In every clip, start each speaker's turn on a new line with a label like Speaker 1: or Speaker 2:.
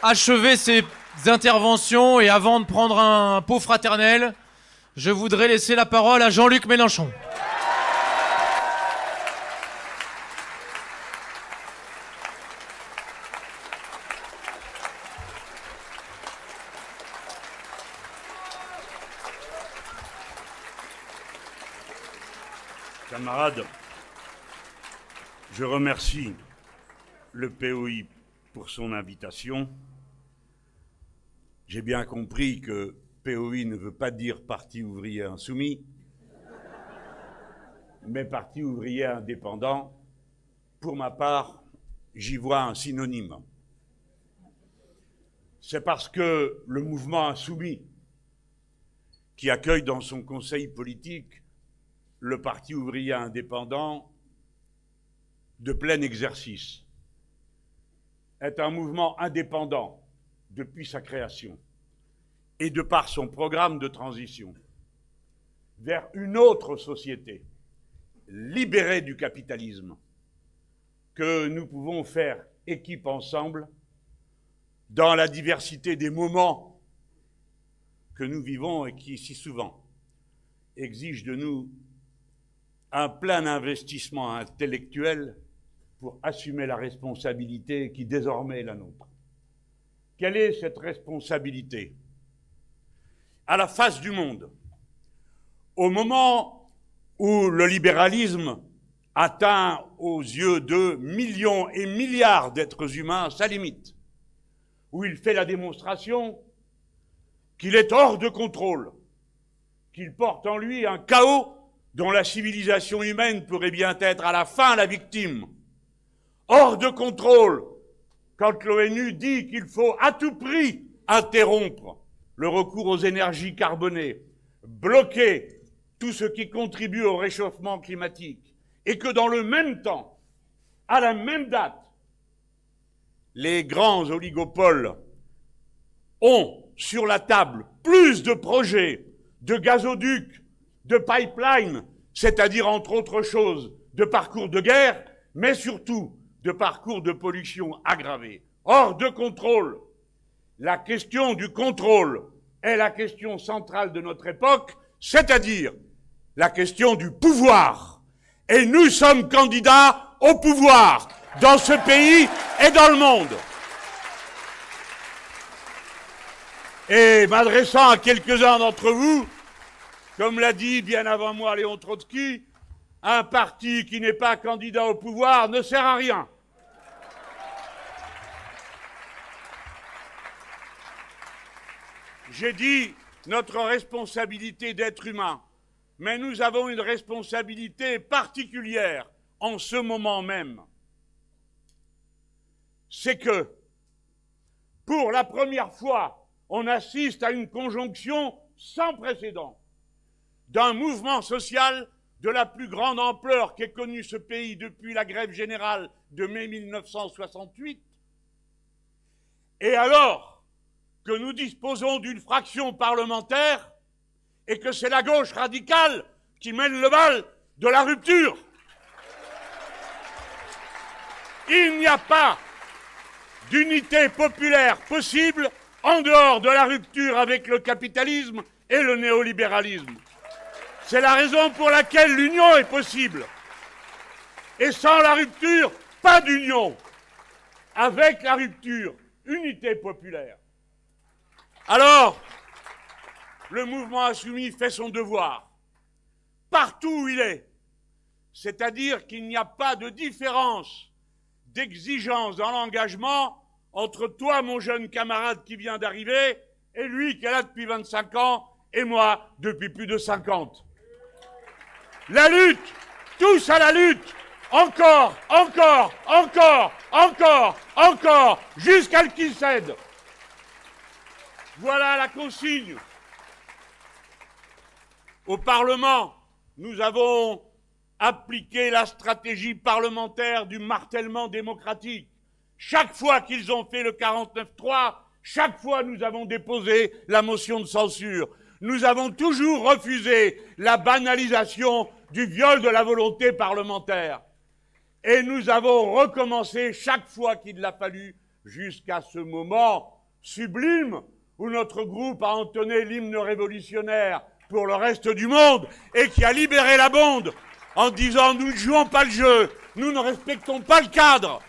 Speaker 1: achever ces interventions et avant de prendre un pot fraternel, je voudrais laisser la parole à Jean-Luc Mélenchon.
Speaker 2: Camarades, je remercie le POI pour son invitation. J'ai bien compris que POI ne veut pas dire Parti ouvrier insoumis, mais Parti ouvrier indépendant. Pour ma part, j'y vois un synonyme. C'est parce que le mouvement insoumis, qui accueille dans son conseil politique le Parti ouvrier indépendant de plein exercice, est un mouvement indépendant depuis sa création et de par son programme de transition vers une autre société libérée du capitalisme que nous pouvons faire équipe ensemble dans la diversité des moments que nous vivons et qui, si souvent, exigent de nous un plein investissement intellectuel pour assumer la responsabilité qui désormais est la nôtre. Quelle est cette responsabilité? À la face du monde, au moment où le libéralisme atteint aux yeux de millions et milliards d'êtres humains sa limite, où il fait la démonstration qu'il est hors de contrôle, qu'il porte en lui un chaos dont la civilisation humaine pourrait bien être à la fin la victime. Hors de contrôle, quand l'ONU dit qu'il faut à tout prix interrompre le recours aux énergies carbonées, bloquer tout ce qui contribue au réchauffement climatique, et que dans le même temps, à la même date, les grands oligopoles ont sur la table plus de projets de gazoducs, de pipelines, c'est-à-dire entre autres choses de parcours de guerre, mais surtout de parcours de pollution aggravée. Hors de contrôle. La question du contrôle est la question centrale de notre époque, c'est-à-dire la question du pouvoir. Et nous sommes candidats au pouvoir dans ce pays et dans le monde. Et m'adressant à quelques-uns d'entre vous, comme l'a dit bien avant moi Léon Trotsky, un parti qui n'est pas candidat au pouvoir ne sert à rien. J'ai dit notre responsabilité d'être humain, mais nous avons une responsabilité particulière en ce moment même. C'est que, pour la première fois, on assiste à une conjonction sans précédent d'un mouvement social de la plus grande ampleur qu'ait connu ce pays depuis la grève générale de mai 1968. Et alors que nous disposons d'une fraction parlementaire et que c'est la gauche radicale qui mène le bal de la rupture. Il n'y a pas d'unité populaire possible en dehors de la rupture avec le capitalisme et le néolibéralisme. C'est la raison pour laquelle l'union est possible. Et sans la rupture, pas d'union. Avec la rupture, unité populaire. Alors, le mouvement insoumis fait son devoir, partout où il est. C'est-à-dire qu'il n'y a pas de différence, d'exigence dans l'engagement entre toi, mon jeune camarade qui vient d'arriver, et lui qui est là depuis 25 ans, et moi depuis plus de 50. La lutte, tous à la lutte, encore, encore, encore, encore, encore, jusqu'à ce qu'il cède. Voilà la consigne. Au Parlement, nous avons appliqué la stratégie parlementaire du martèlement démocratique. Chaque fois qu'ils ont fait le 49-3, chaque fois nous avons déposé la motion de censure. Nous avons toujours refusé la banalisation du viol de la volonté parlementaire. Et nous avons recommencé chaque fois qu'il l'a fallu jusqu'à ce moment sublime où notre groupe a entonné l'hymne révolutionnaire pour le reste du monde et qui a libéré la bande en disant « Nous ne jouons pas le jeu, nous ne respectons pas le cadre,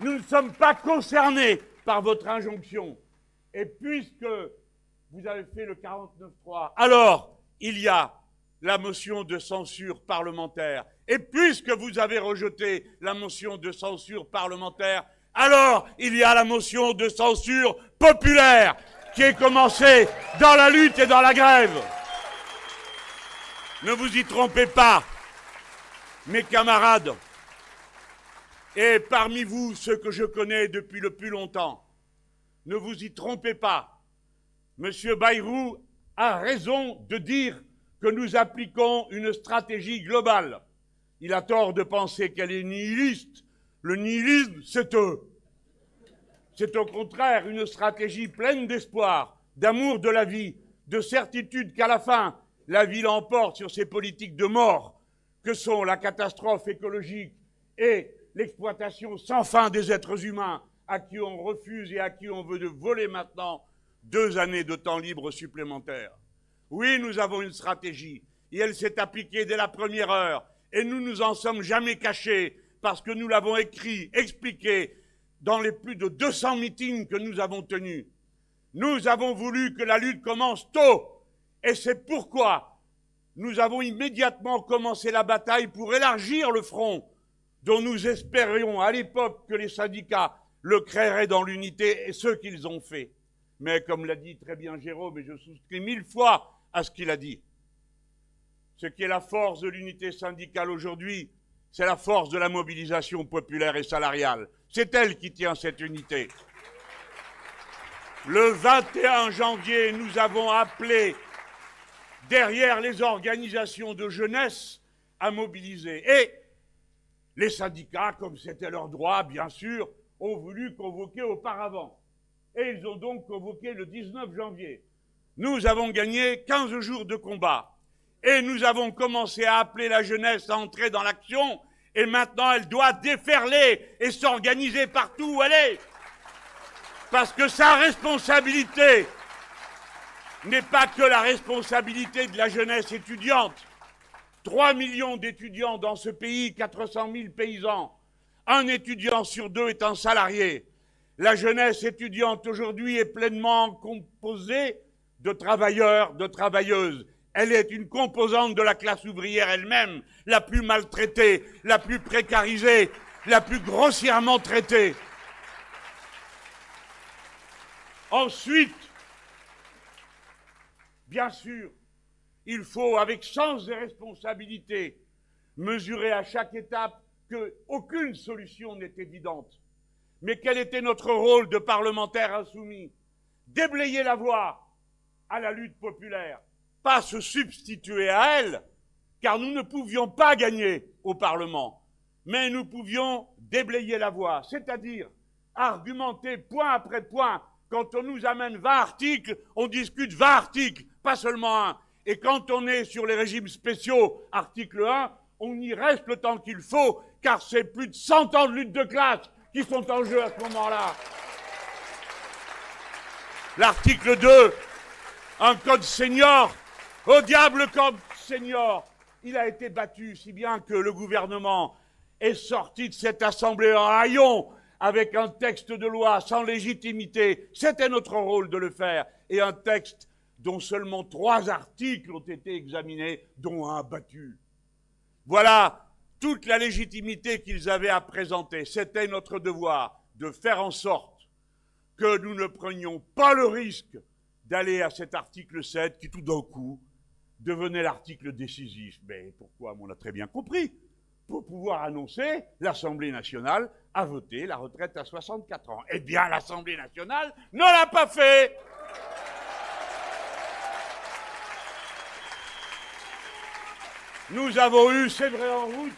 Speaker 2: nous ne sommes pas concernés par votre injonction. » Et puisque vous avez fait le 49.3, alors il y a la motion de censure parlementaire. Et puisque vous avez rejeté la motion de censure parlementaire, alors il y a la motion de censure populaire qui est commencée dans la lutte et dans la grève. Ne vous y trompez pas, mes camarades, et parmi vous, ceux que je connais depuis le plus longtemps, ne vous y trompez pas. Monsieur Bayrou a raison de dire que nous appliquons une stratégie globale. Il a tort de penser qu'elle est nihiliste. Le nihilisme, c'est eux. C'est au contraire une stratégie pleine d'espoir, d'amour de la vie, de certitude qu'à la fin, la vie l'emporte sur ces politiques de mort que sont la catastrophe écologique et l'exploitation sans fin des êtres humains à qui on refuse et à qui on veut voler maintenant 2 années de temps libre supplémentaires. Oui, nous avons une stratégie, et elle s'est appliquée dès la première heure, et nous nous en sommes jamais cachés, parce que nous l'avons écrit, expliqué, dans les plus de 200 meetings que nous avons tenus. Nous avons voulu que la lutte commence tôt, et c'est pourquoi nous avons immédiatement commencé la bataille pour élargir le front, dont nous espérions à l'époque que les syndicats le créeraient dans l'unité, et ce qu'ils ont fait. Mais comme l'a dit très bien Jérôme, et je souscris 1000 fois à ce qu'il a dit. Ce qui est la force de l'unité syndicale aujourd'hui, c'est la force de la mobilisation populaire et salariale. C'est elle qui tient cette unité. Le 21 janvier, nous avons appelé, derrière les organisations de jeunesse, à mobiliser. Et les syndicats, comme c'était leur droit, bien sûr, ont voulu convoquer auparavant. Et ils ont donc convoqué le 19 janvier. Nous avons gagné 15 jours de combat. Et nous avons commencé à appeler la jeunesse à entrer dans l'action. Et maintenant, elle doit déferler et s'organiser partout où elle est. Parce que sa responsabilité n'est pas que la responsabilité de la jeunesse étudiante. 3 millions d'étudiants dans ce pays, 400 000 paysans. Un étudiant sur 2 est un salarié. La jeunesse étudiante aujourd'hui est pleinement composée de travailleurs, de travailleuses. Elle est une composante de la classe ouvrière elle-même, la plus maltraitée, la plus précarisée, la plus grossièrement traitée. Ensuite, bien sûr, il faut, avec sens et responsabilité, mesurer à chaque étape qu'aucune solution n'est évidente. Mais quel était notre rôle de parlementaires insoumis? Déblayer la voie à la lutte populaire, pas se substituer à elle, car nous ne pouvions pas gagner au Parlement, mais nous pouvions déblayer la voie, c'est-à-dire argumenter point après point. Quand on nous amène 20 articles, on discute 20 articles, pas seulement un. Et quand on est sur les régimes spéciaux, article 1, on y reste le temps qu'il faut, car c'est plus de 100 ans de lutte de classe qui sont en jeu à ce moment-là. L'article 2, un code senior, au diable le code senior, il a été battu, si bien que le gouvernement est sorti de cette assemblée en haillons avec un texte de loi sans légitimité. C'était notre rôle de le faire. Et un texte dont seulement 3 articles ont été examinés, dont un battu. Voilà toute la légitimité qu'ils avaient à présenter. C'était notre devoir de faire en sorte que nous ne prenions pas le risque d'aller à cet article 7 qui tout d'un coup devenait l'article décisif. Mais pourquoi? On a très bien compris. Pour pouvoir annoncer, l'Assemblée nationale a voté la retraite à 64 ans. Eh bien, l'Assemblée nationale ne l'a pas fait. Nous avons eu, c'est vrai en route,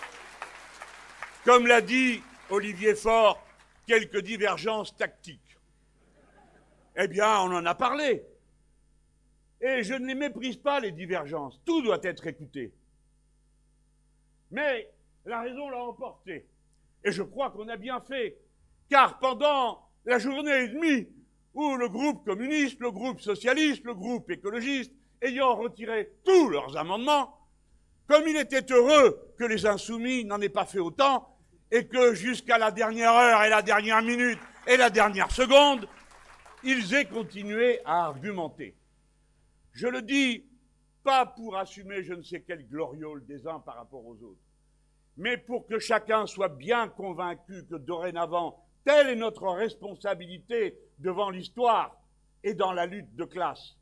Speaker 2: comme l'a dit Olivier Faure, quelques divergences tactiques. Eh bien, on en a parlé. Et je ne les méprise pas, les divergences. Tout doit être écouté. Mais la raison l'a emporté. Et je crois qu'on a bien fait. Car pendant la journée et demie où le groupe communiste, le groupe socialiste, le groupe écologiste, ayant retiré tous leurs amendements, comme il était heureux que les insoumis n'en aient pas fait autant, et que jusqu'à la dernière heure et la dernière minute et la dernière seconde, ils aient continué à argumenter. Je le dis pas pour assumer je ne sais quelle gloriole des uns par rapport aux autres, mais pour que chacun soit bien convaincu que dorénavant, telle est notre responsabilité devant l'histoire et dans la lutte de classe.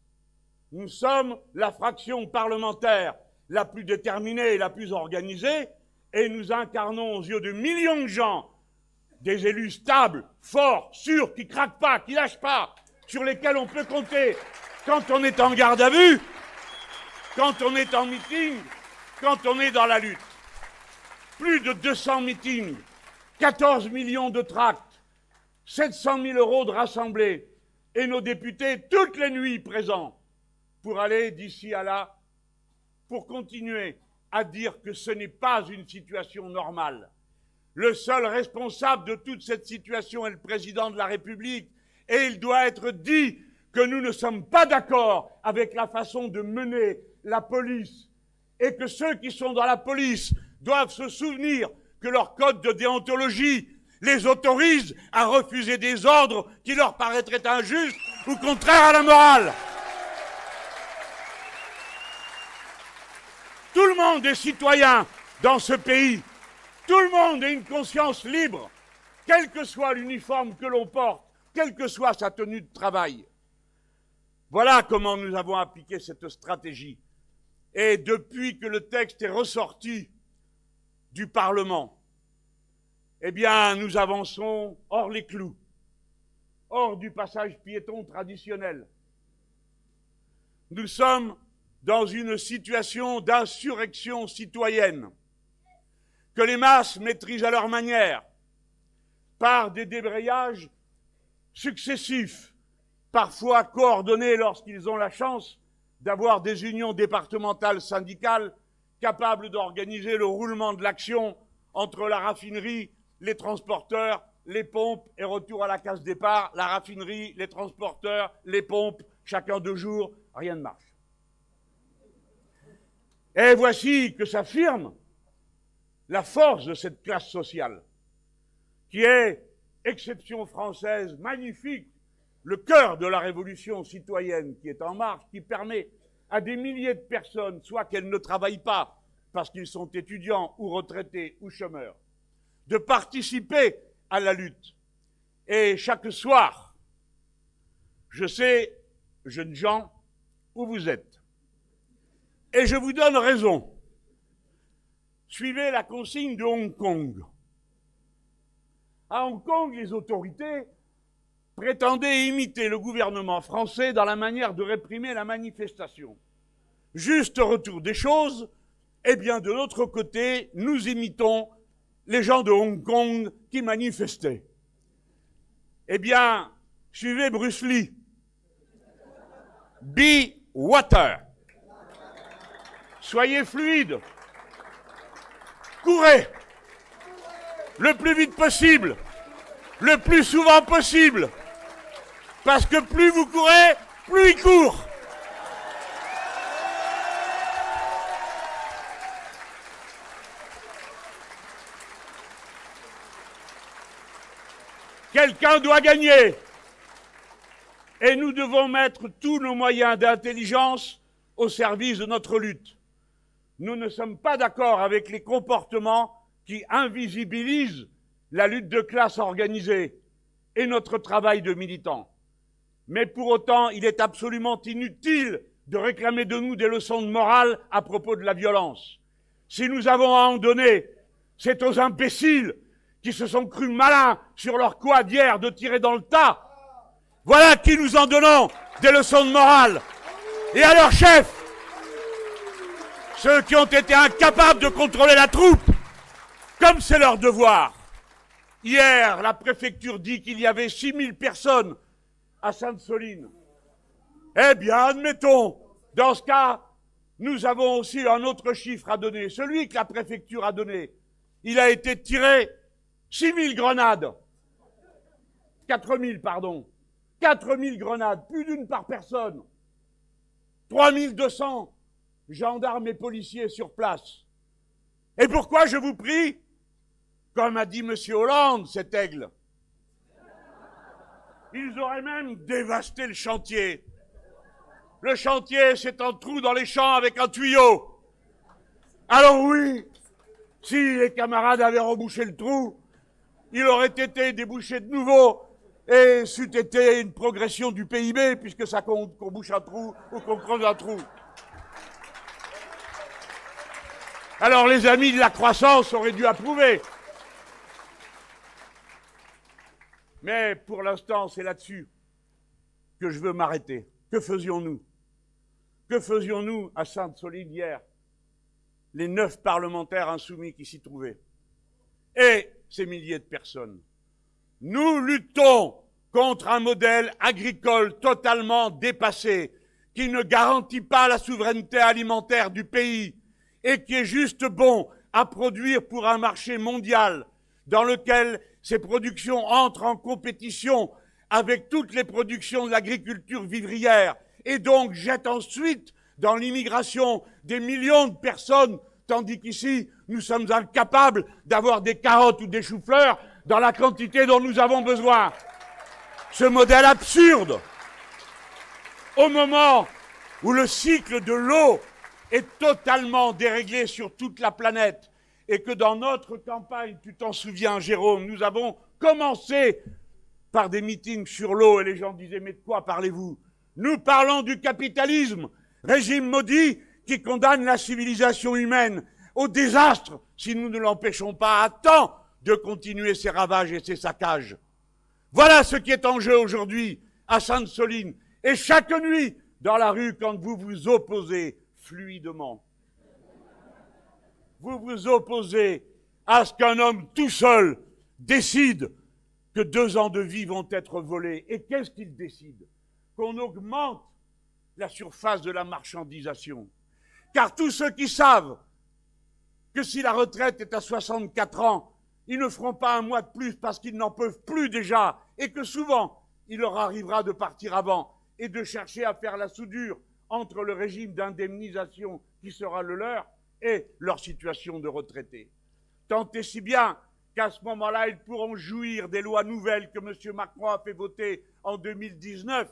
Speaker 2: Nous sommes la fraction parlementaire la plus déterminée et la plus organisée, et nous incarnons aux yeux de millions de gens des élus stables, forts, sûrs, qui ne craquent pas, qui ne lâchent pas, sur lesquels on peut compter quand on est en garde à vue, quand on est en meeting, quand on est dans la lutte. Plus de 200 meetings, 14 millions de tracts, 700 000 euros de rassemblés, et nos députés toutes les nuits présents pour aller d'ici à là, pour continuer à dire que ce n'est pas une situation normale. Le seul responsable de toute cette situation est le président de la République, et il doit être dit que nous ne sommes pas d'accord avec la façon de mener la police, et que ceux qui sont dans la police doivent se souvenir que leur code de déontologie les autorise à refuser des ordres qui leur paraîtraient injustes ou contraires à la morale. Tout le monde est citoyen dans ce pays. Tout le monde a une conscience libre, quel que soit l'uniforme que l'on porte, quelle que soit sa tenue de travail. Voilà comment nous avons appliqué cette stratégie. Et depuis que le texte est ressorti du Parlement, eh bien, nous avançons hors les clous, hors du passage piéton traditionnel. Nous sommes dans une situation d'insurrection citoyenne que les masses maîtrisent à leur manière, par des débrayages successifs, parfois coordonnés lorsqu'ils ont la chance d'avoir des unions départementales syndicales capables d'organiser le roulement de l'action entre la raffinerie, les transporteurs, les pompes et retour à la case départ, la raffinerie, les transporteurs, les pompes, chacun 2 jours, rien ne marche. Et voici que s'affirme la force de cette classe sociale, qui est, exception française magnifique, le cœur de la révolution citoyenne qui est en marche, qui permet à des milliers de personnes, soit qu'elles ne travaillent pas parce qu'ils sont étudiants ou retraités ou chômeurs, de participer à la lutte. Et chaque soir, je sais, jeunes gens, où vous êtes. Et je vous donne raison. Suivez la consigne de Hong Kong. À Hong Kong, les autorités prétendaient imiter le gouvernement français dans la manière de réprimer la manifestation. Juste retour des choses, eh bien de l'autre côté, nous imitons les gens de Hong Kong qui manifestaient. Eh bien, suivez Bruce Lee. Be water. Soyez fluide. Courez. Le plus vite possible. Le plus souvent possible. Parce que plus vous courez, plus il court. Quelqu'un doit gagner. Et nous devons mettre tous nos moyens d'intelligence au service de notre lutte. Nous ne sommes pas d'accord avec les comportements qui invisibilisent la lutte de classe organisée et notre travail de militants. Mais pour autant, il est absolument inutile de réclamer de nous des leçons de morale à propos de la violence. Si nous avons à en donner, c'est aux imbéciles qui se sont crus malins sur leur quad d'hier de tirer dans le tas. Voilà qui nous en donnons des leçons de morale. Et à leurs chefs, ceux qui ont été incapables de contrôler la troupe, comme c'est leur devoir. Hier, la préfecture dit qu'il y avait 6000 personnes à Sainte-Soline. Eh bien, admettons, dans ce cas, nous avons aussi un autre chiffre à donner, celui que la préfecture a donné. Il a été tiré 6000 grenades. 4000, pardon. 4000 grenades, plus d'une par personne. 3200 gendarmes et policiers sur place. Et pourquoi, je vous prie, comme a dit M. Hollande, cet aigle, ils auraient même dévasté le chantier. Le chantier, c'est un trou dans les champs avec un tuyau. Alors oui, si les camarades avaient rebouché le trou, il aurait été débouché de nouveau et c'eût été une progression du PIB puisque ça compte qu'on bouche un trou ou qu'on creuse un trou. Alors les amis de la croissance auraient dû approuver. Mais pour l'instant, c'est là-dessus que je veux m'arrêter. Que faisions-nous? Que faisions-nous à Sainte-Soline hier? Les 9 parlementaires insoumis qui s'y trouvaient. Et ces milliers de personnes. Nous luttons contre un modèle agricole totalement dépassé, qui ne garantit pas la souveraineté alimentaire du pays et qui est juste bon à produire pour un marché mondial dans lequel ces productions entrent en compétition avec toutes les productions de l'agriculture vivrière et donc jettent ensuite dans l'immigration des millions de personnes, tandis qu'ici, nous sommes incapables d'avoir des carottes ou des choux-fleurs dans la quantité dont nous avons besoin. Ce modèle absurde, au moment où le cycle de l'eau est totalement déréglé sur toute la planète et que dans notre campagne, tu t'en souviens, Jérôme, nous avons commencé par des meetings sur l'eau et les gens disaient « Mais de quoi parlez-vous » Nous parlons du capitalisme, régime maudit qui condamne la civilisation humaine au désastre si nous ne l'empêchons pas à temps de continuer ses ravages et ses saccages. Voilà ce qui est en jeu aujourd'hui à Sainte-Soline et chaque nuit dans la rue quand vous vous opposez fluidement. Vous vous opposez à ce qu'un homme tout seul décide que 2 ans de vie vont être volés. Et qu'est-ce qu'il décide? Qu'on augmente la surface de la marchandisation. Car tous ceux qui savent que si la retraite est à 64 ans, ils ne feront pas un mois de plus parce qu'ils n'en peuvent plus déjà et que souvent, il leur arrivera de partir avant et de chercher à faire la soudure entre le régime d'indemnisation qui sera le leur et leur situation de retraité. Tant et si bien qu'à ce moment-là, ils pourront jouir des lois nouvelles que M. Macron a fait voter en 2019,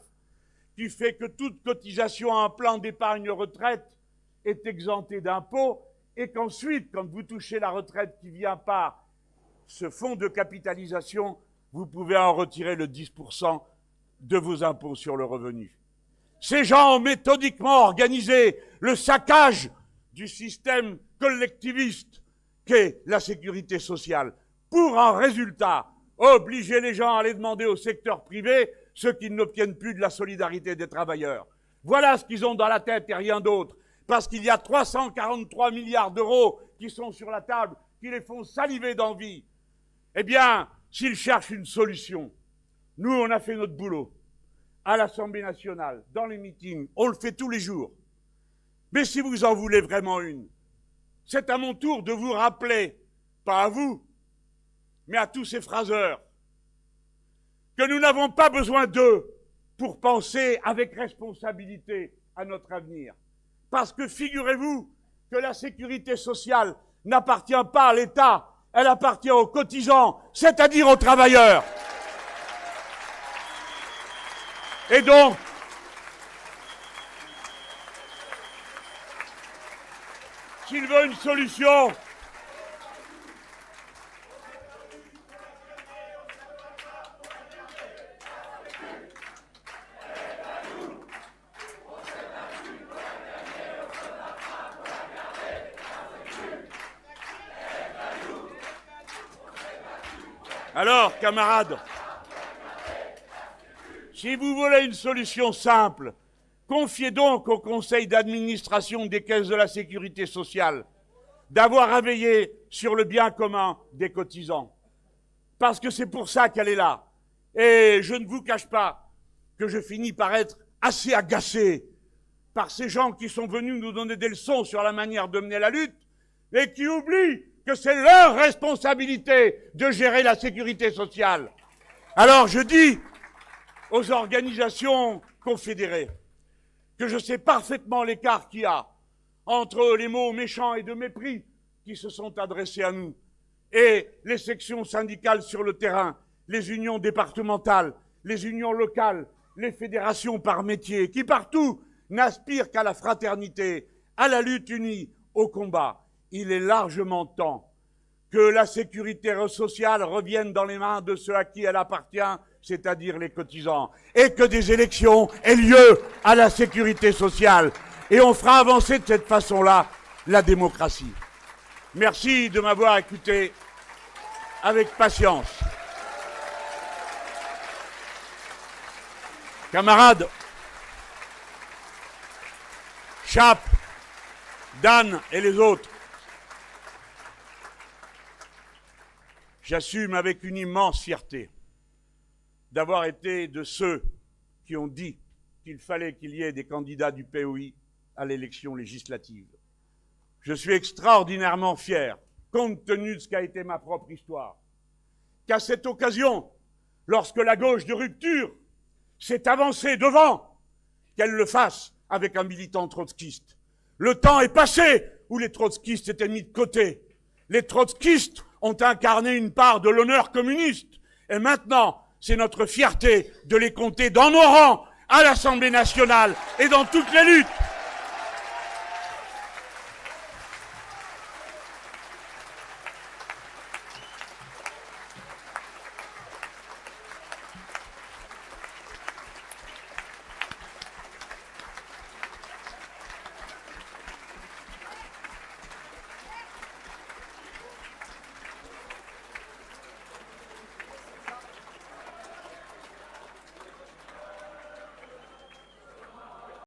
Speaker 2: qui fait que toute cotisation à un plan d'épargne retraite est exemptée d'impôts et qu'ensuite, quand vous touchez la retraite qui vient par ce fonds de capitalisation, vous pouvez en retirer le 10% de vos impôts sur le revenu. Ces gens ont méthodiquement organisé le saccage du système collectiviste qu'est la sécurité sociale pour en résultat obliger les gens à aller demander au secteur privé ce qu'ils n'obtiennent plus de la solidarité des travailleurs. Voilà ce qu'ils ont dans la tête et rien d'autre. Parce qu'il y a 343 milliards d'euros qui sont sur la table, qui les font saliver d'envie. Eh bien, s'ils cherchent une solution, nous, on a fait notre boulot. À l'Assemblée nationale, dans les meetings, on le fait tous les jours. Mais si vous en voulez vraiment une, c'est à mon tour de vous rappeler, pas à vous, mais à tous ces phraseurs, que nous n'avons pas besoin d'eux pour penser avec responsabilité à notre avenir. Parce que figurez-vous que la sécurité sociale n'appartient pas à l'État, elle appartient aux cotisants, c'est-à-dire aux travailleurs. Et donc, s'il veut une solution, alors, camarades, si vous voulez une solution simple, confiez donc au conseil d'administration des caisses de la sécurité sociale d'avoir à veiller sur le bien commun des cotisants. Parce que c'est pour ça qu'elle est là. Et je ne vous cache pas que je finis par être assez agacé par ces gens qui sont venus nous donner des leçons sur la manière de mener la lutte et qui oublient que c'est leur responsabilité de gérer la sécurité sociale. Alors je dis aux organisations confédérées que je sais parfaitement l'écart qu'il y a entre les mots méchants et de mépris qui se sont adressés à nous et les sections syndicales sur le terrain, les unions départementales, les unions locales, les fédérations par métier, qui partout n'aspirent qu'à la fraternité, à la lutte unie, au combat. Il est largement temps que la sécurité sociale revienne dans les mains de ceux à qui elle appartient, c'est-à-dire les cotisants, et que des élections aient lieu à la sécurité sociale. Et on fera avancer de cette façon-là la démocratie. Merci de m'avoir écouté avec patience. Camarades, Chap, Dan et les autres, j'assume avec une immense fierté d'avoir été de ceux qui ont dit qu'il fallait qu'il y ait des candidats du POI à l'élection législative. Je suis extraordinairement fier, compte tenu de ce qu'a été ma propre histoire, qu'à cette occasion, lorsque la gauche de rupture s'est avancée devant, qu'elle le fasse avec un militant trotskiste. Le temps est passé où les trotskistes étaient mis de côté. Les trotskistes ont incarné une part de l'honneur communiste. Et maintenant, c'est notre fierté de les compter dans nos rangs, à l'Assemblée nationale et dans toutes les luttes.